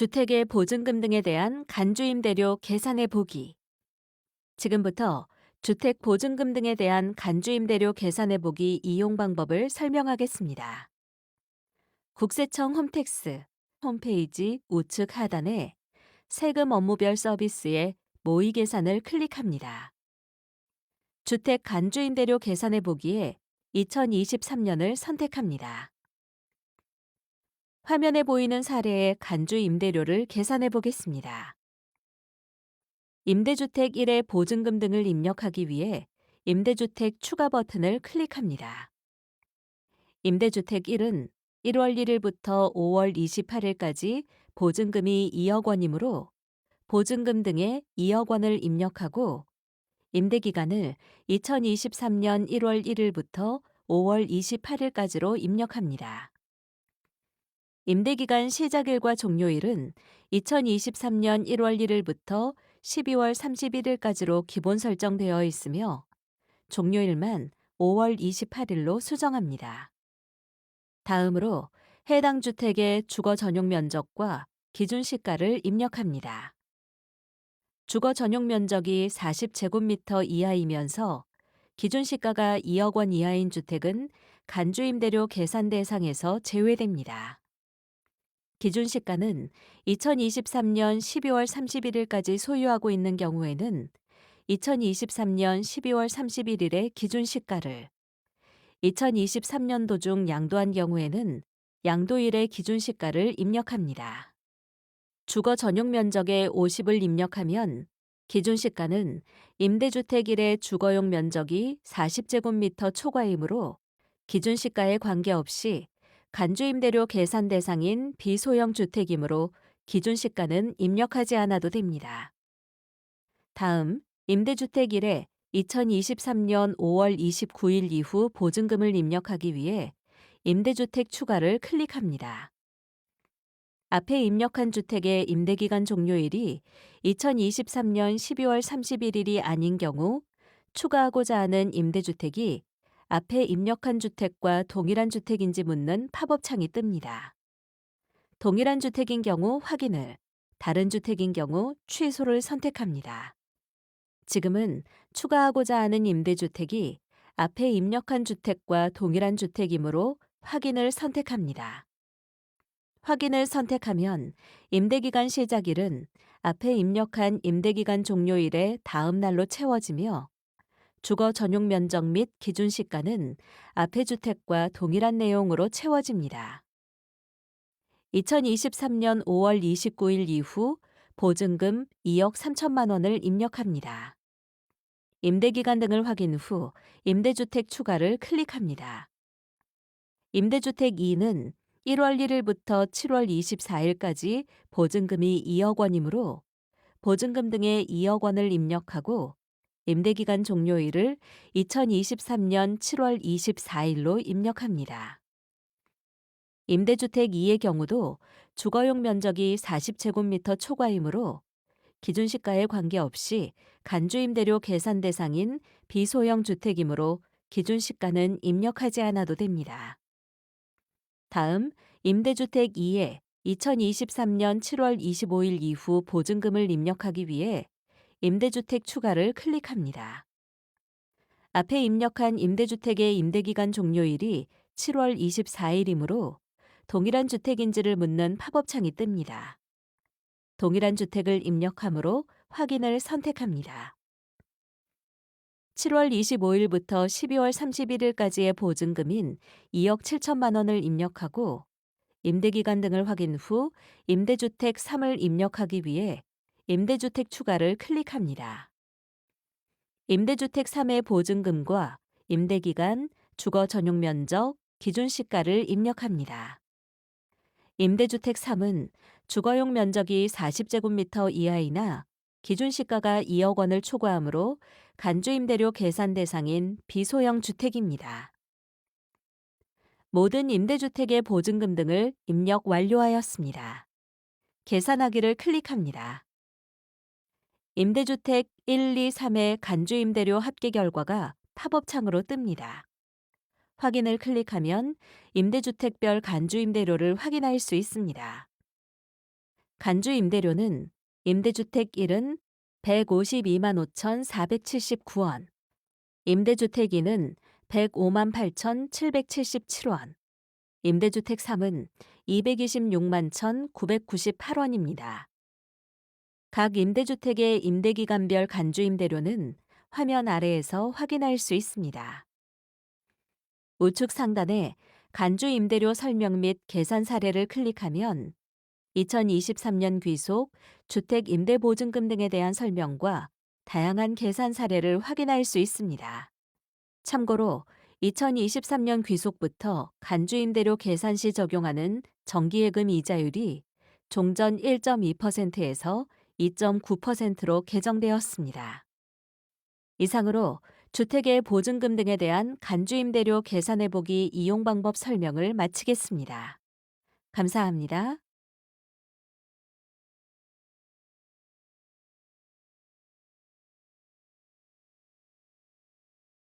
주택의 보증금 등에 대한 간주임대료 계산해 보기. 지금부터 주택 보증금 등에 대한 간주임대료 계산해 보기 이용 방법을 설명하겠습니다. 국세청 홈택스 홈페이지 우측 하단에 세금 업무별 서비스의 모의 계산을 클릭합니다. 주택 간주임대료 계산해 보기에 2023년을 선택합니다. 화면에 보이는 사례의 간주임대료를 계산해 보겠습니다. 임대주택 1의 보증금 등을 입력하기 위해 임대주택 추가 버튼을 클릭합니다. 임대주택 1은 1월 1일부터 5월 28일까지 보증금이 2억 원이므로 보증금 등에 2억 원을 입력하고 임대기간을 2023년 1월 1일부터 5월 28일까지로 입력합니다. 임대기간 시작일과 종료일은 2023년 1월 1일부터 12월 31일까지로 기본 설정되어 있으며 종료일만 5월 28일로 수정합니다. 다음으로 해당 주택의 주거 전용 면적과 기준 시가를 입력합니다. 주거 전용 면적이 40제곱미터 이하이면서 기준 시가가 2억 원 이하인 주택은 간주임대료 계산 대상에서 제외됩니다. 기준 시가는 2023년 12월 31일까지 소유하고 있는 경우에는 2023년 12월 31일의 기준 시가를, 2023년도 중 양도한 경우에는 양도일의 기준 시가를 입력합니다. 주거 전용 면적에 50을 입력하면 기준 시가는 임대주택 1의 주거용 면적이 40제곱미터 초과이므로 기준 시가에 관계없이 간주임대료 계산 대상인 비소형 주택이므로 기준 시가는 입력하지 않아도 됩니다. 다음, 임대주택 1에 2023년 5월 29일 이후 보증금을 입력하기 위해 임대주택 추가를 클릭합니다. 앞에 입력한 주택의 임대기간 종료일이 2023년 12월 31일이 아닌 경우 추가하고자 하는 임대주택이 앞에 입력한 주택과 동일한 주택인지 묻는 팝업창이 뜹니다. 동일한 주택인 경우 확인을, 다른 주택인 경우 취소를 선택합니다. 지금은 추가하고자 하는 임대주택이 앞에 입력한 주택과 동일한 주택이므로 확인을 선택합니다. 확인을 선택하면 임대기간 시작일은 앞에 입력한 임대기간 종료일의 다음 날로 채워지며 주거 전용 면적 및 기준 시가는 앞의 주택과 동일한 내용으로 채워집니다. 2023년 5월 29일 이후 보증금 2억 3천만 원을 입력합니다. 임대기간 등을 확인 후 임대주택 추가를 클릭합니다. 임대주택 2는 1월 1일부터 7월 24일까지 보증금이 2억 원이므로 보증금 등의 2억 원을 입력하고 임대기간 종료일을 2023년 7월 24일로 입력합니다. 임대주택 2의 경우도 주거용 면적이 40제곱미터 초과이므로 기준 시가에 관계없이 간주임대료 계산 대상인 비소형 주택이므로 기준 시가는 입력하지 않아도 됩니다. 다음, 임대주택 2에 2023년 7월 25일 이후 보증금을 입력하기 위해 임대주택 추가를 클릭합니다. 앞에 입력한 임대주택의 임대기간 종료일이 7월 24일이므로 동일한 주택인지를 묻는 팝업창이 뜹니다. 동일한 주택을 입력하므로 확인을 선택합니다. 7월 25일부터 12월 31일까지의 보증금인 2억 7천만 원을 입력하고 임대기간 등을 확인 후 임대주택 3을 입력하기 위해 임대주택 추가를 클릭합니다. 임대주택 3의 보증금과 임대기간, 주거 전용 면적, 기준 시가를 입력합니다. 임대주택 3은 주거용 면적이 40제곱미터 이하이나 기준 시가가 2억 원을 초과하므로 간주임대료 계산 대상인 비소형 주택입니다. 모든 임대주택의 보증금 등을 입력 완료하였습니다. 계산하기를 클릭합니다. 임대주택 1, 2, 3의 간주임대료 합계 결과가 팝업창으로 뜹니다. 확인을 클릭하면 임대주택별 간주임대료를 확인할 수 있습니다. 간주 임대료는 임대주택 1은 152만 5,479원, 임대주택 2는 105만 8,777원, 임대주택 3은 226만 1,998원입니다. 각 임대주택의 임대기간별 간주 임대료는 화면 아래에서 확인할 수 있습니다. 우측 상단에 간주 임대료 설명 및 계산 사례를 클릭하면 2023년 귀속, 주택 임대보증금 등에 대한 설명과 다양한 계산 사례를 확인할 수 있습니다. 참고로 2023년 귀속부터 간주 임대료 계산 시 적용하는 정기예금 이자율이 종전 1.2%에서 2.9%로 개정되었습니다. 이상으로 주택의 보증금 등에 대한 간주 임대료 계산해보기 이용 방법 설명을 마치겠습니다. 감사합니다.